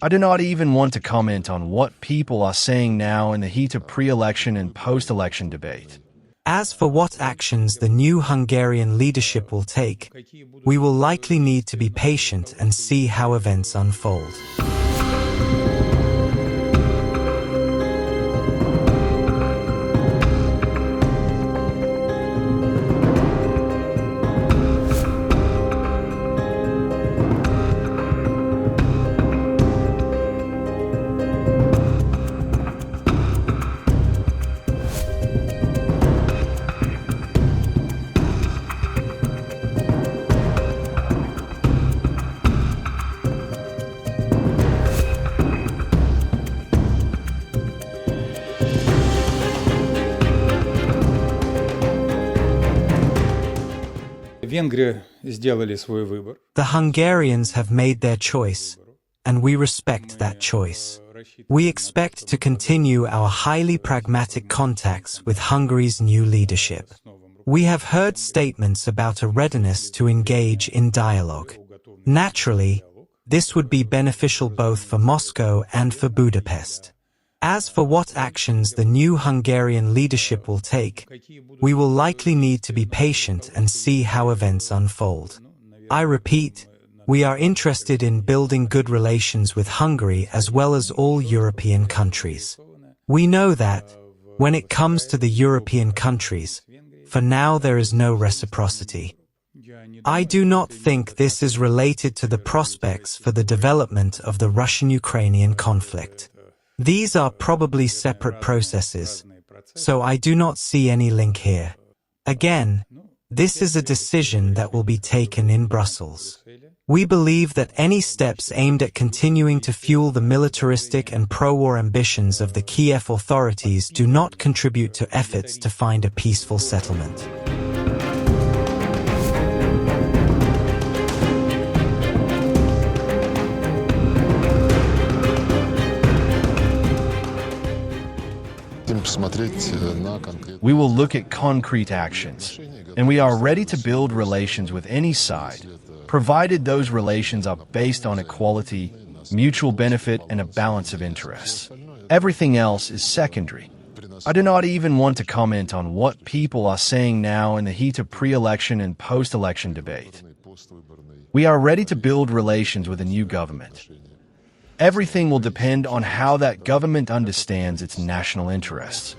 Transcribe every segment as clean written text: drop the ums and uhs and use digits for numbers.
I do not even want to comment on what people are saying now in the heat of pre-election and post-election debate. As for what actions the new Hungarian leadership will take, we will likely need to be patient and see how events unfold. The Hungarians have made their choice, and we respect that choice. We expect to continue our highly pragmatic contacts with Hungary's new leadership. We have heard statements about a readiness to engage in dialogue. Naturally, this would be beneficial both for Moscow and for Budapest. As for what actions the new Hungarian leadership will take, we will likely need to be patient and see how events unfold. I repeat, we are interested in building good relations with Hungary as well as all European countries. We know that, when it comes to the European countries, for now there is no reciprocity. I do not think this is related to the prospects for the development of the Russian-Ukrainian conflict. These are probably separate processes, so I do not see any link here. Again, this is a decision that will be taken in Brussels. We believe that any steps aimed at continuing to fuel the militaristic and pro-war ambitions of the Kiev authorities do not contribute to efforts to find a peaceful settlement. We will look at concrete actions, and we are ready to build relations with any side, provided those relations are based on equality, mutual benefit, and a balance of interests. Everything else is secondary. I do not even want to comment on what people are saying now in the heat of pre-election and post-election debate. We are ready to build relations with a new government. Everything will depend on how that government understands its national interests.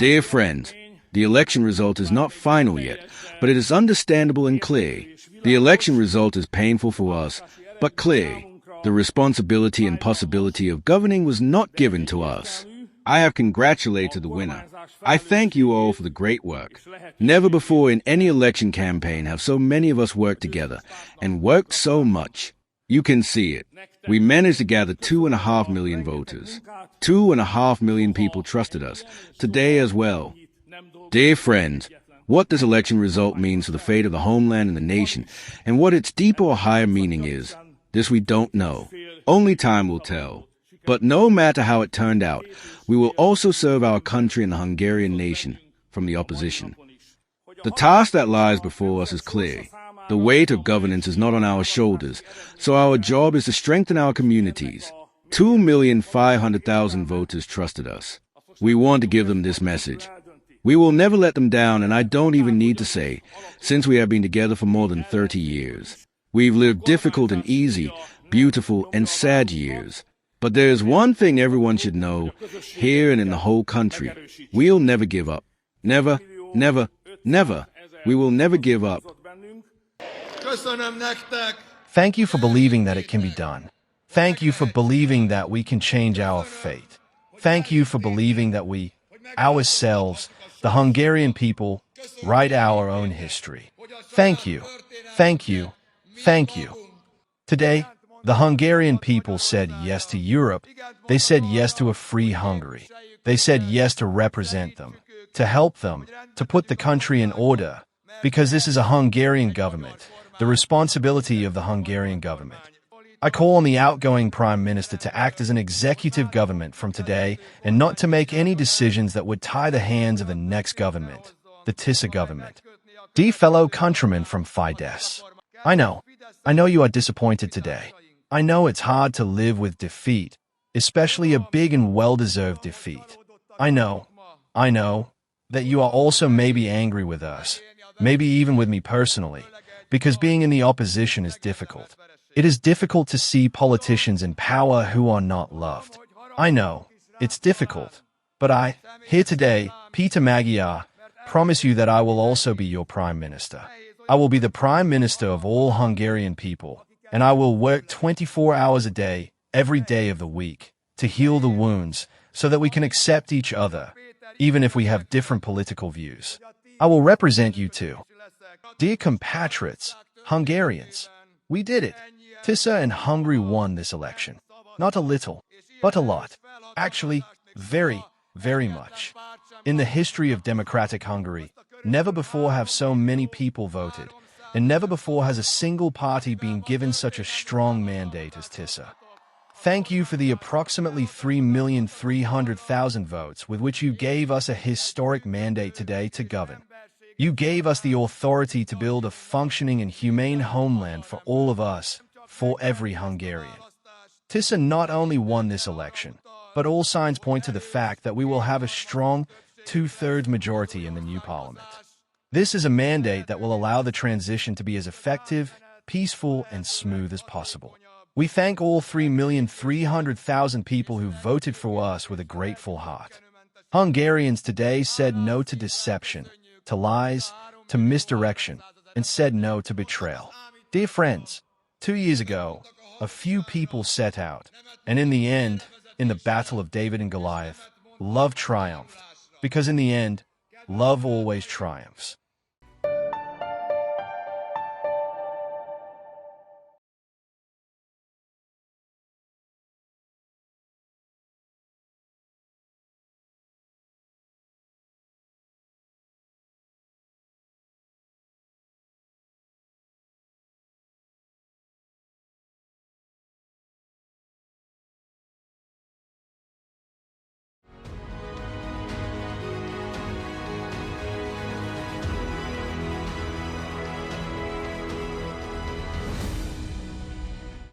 Dear friends, the election result is not final yet, but it is understandable and clear. The election result is painful for us, but clear. The responsibility and possibility of governing was not given to us. I have congratulated the winner. I thank you all for the great work. Never before in any election campaign have so many of us worked together, and worked so much. You can see it. We managed to gather 2.5 million voters. 2.5 million people trusted us, today as well. Dear friends, what this election result means for the fate of the homeland and the nation, and what its deeper or higher meaning is, this we don't know. Only time will tell. But no matter how it turned out, we will also serve our country and the Hungarian nation from the opposition. The task that lies before us is clear. The weight of governance is not on our shoulders, so our job is to strengthen our communities. 2,500,000 voters trusted us. We want to give them this message. We will never let them down, and I don't even need to say, since we have been together for more than 30 years. We've lived difficult and easy, beautiful and sad years. But there is one thing everyone should know, here and in the whole country. We'll never give up. Never, never, never. We will never give up. Thank you for believing that it can be done. Thank you for believing that we can change our fate. Thank you for believing that we, ourselves, the Hungarian people, write our own history. Thank you. Thank you. Thank you. Today, the Hungarian people said yes to Europe. They said yes to a free Hungary. They said yes to represent them, to help them, to put the country in order. Because this is a Hungarian government, the responsibility of the Hungarian government. I call on the outgoing Prime Minister to act as an executive government from today and not to make any decisions that would tie the hands of the next government, the Tisza government. Dear fellow countrymen from Fidesz, I know you are disappointed today. I know it's hard to live with defeat, especially a big and well-deserved defeat. I know that you are also maybe angry with us, maybe even with me personally, because being in the opposition is difficult. It is difficult to see politicians in power who are not loved. I know, it's difficult, but I, here today, Peter Magyar, promise you that I will also be your Prime Minister. I will be the Prime Minister of all Hungarian people, and I will work 24 hours a day, every day of the week, to heal the wounds, so that we can accept each other, even if we have different political views. I will represent you too. Dear compatriots, Hungarians, we did it. Tisza and Hungary won this election. Not a little, but a lot. Actually, very, very much. In the history of democratic Hungary, never before have so many people voted, and never before has a single party been given such a strong mandate as Tisza. Thank you for the approximately 3,300,000 votes with which you gave us a historic mandate today to govern. You gave us the authority to build a functioning and humane homeland for all of us, for every Hungarian. Tisza not only won this election, but all signs point to the fact that we will have a strong two-thirds majority in the new parliament. This is a mandate that will allow the transition to be as effective, peaceful, and smooth as possible. We thank all 3,300,000 people who voted for us with a grateful heart. Hungarians today said no to deception, to lies, to misdirection, and said no to betrayal. Dear friends, 2 years ago, a few people set out, and in the end, in the battle of David and Goliath, love triumphed, because in the end, love always triumphs.